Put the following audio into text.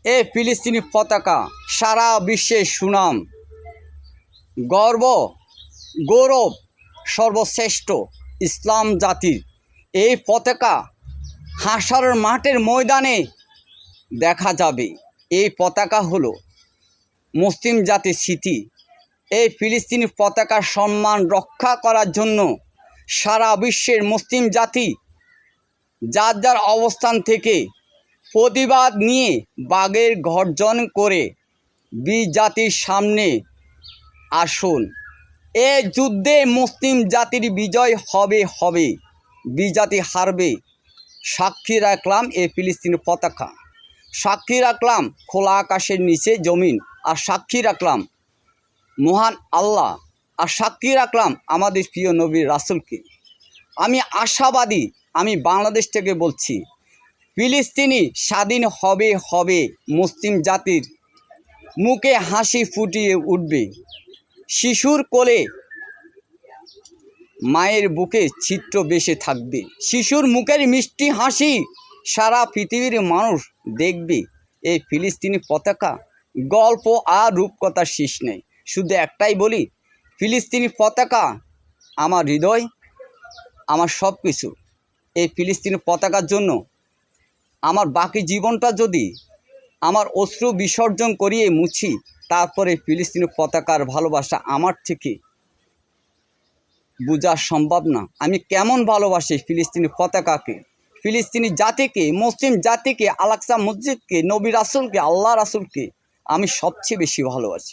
এ ফিলিস্তিনি পতাকা সারা বিশ্বের সুনাম, গর্ব, গৌরব, সর্বশ্রেষ্ঠ ইসলাম জাতির এই পতাকা হাশরের মাঠের ময়দানে দেখা যাবে। এই পতাকা হলো মুসলিম জাতির স্মৃতি। এই ফিলিস্তিনি পতাকার সম্মান রক্ষা করার জন্য সারা বিশ্বের মুসলিম জাতি যার যার অবস্থান থেকে প্রতিবাদ নিয়ে বাগের গর্জন করে জাতির সামনে আসুন। এ যুদ্ধে মুসলিম জাতির বিজয় হবে, জাতি হারবে। সাক্ষী রাখলাম এই ফিলিস্তিনি পতাকা, সাক্ষী রাখলাম খোলা আকাশের নিচে জমিন, আর সাক্ষী রাখলাম মহান আল্লাহ, আর সাক্ষী রাখলাম আমাদের প্রিয় নবী রাসূলকে। আমি আশাবাদী, আমি বাংলাদেশ থেকে বলছি, ফিলিস্তিনি স্বাধীন হবে। মুসলিম জাতির মুখে হাসি ফুটিয়ে উঠবে। শিশুর কোলে মায়ের বুকে চিত্র বেশে থাকবে। শিশুর মুখের মিষ্টি হাসি সারা পৃথিবীর মানুষ দেখবে। এই ফিলিস্তিনি পতাকা গল্প আর রূপকথার শেষ নেই। শুধু একটাই বলি, ফিলিস্তিনি পতাকা আমার হৃদয়, আমার সব কিছু। এই ফিলিস্তিনি পতাকার জন্য আমার বাকি জীবনটা যদি আমার অশ্রু বিসর্জন করিয়ে মুছি, তারপরে ফিলিস্তিনি পতাকার ভালোবাসা আমার থেকে বোঝা সম্ভব না। আমি কেমন ভালোবাসি ফিলিস্তিনি পতাকাকে, ফিলিস্তিনি জাতিকে, মুসলিম জাতিকে, আল আকসা মসজিদকে, নবী রাসূলকে, আল্লাহ রাসূলকে আমি সবচেয়ে বেশি ভালোবাসি।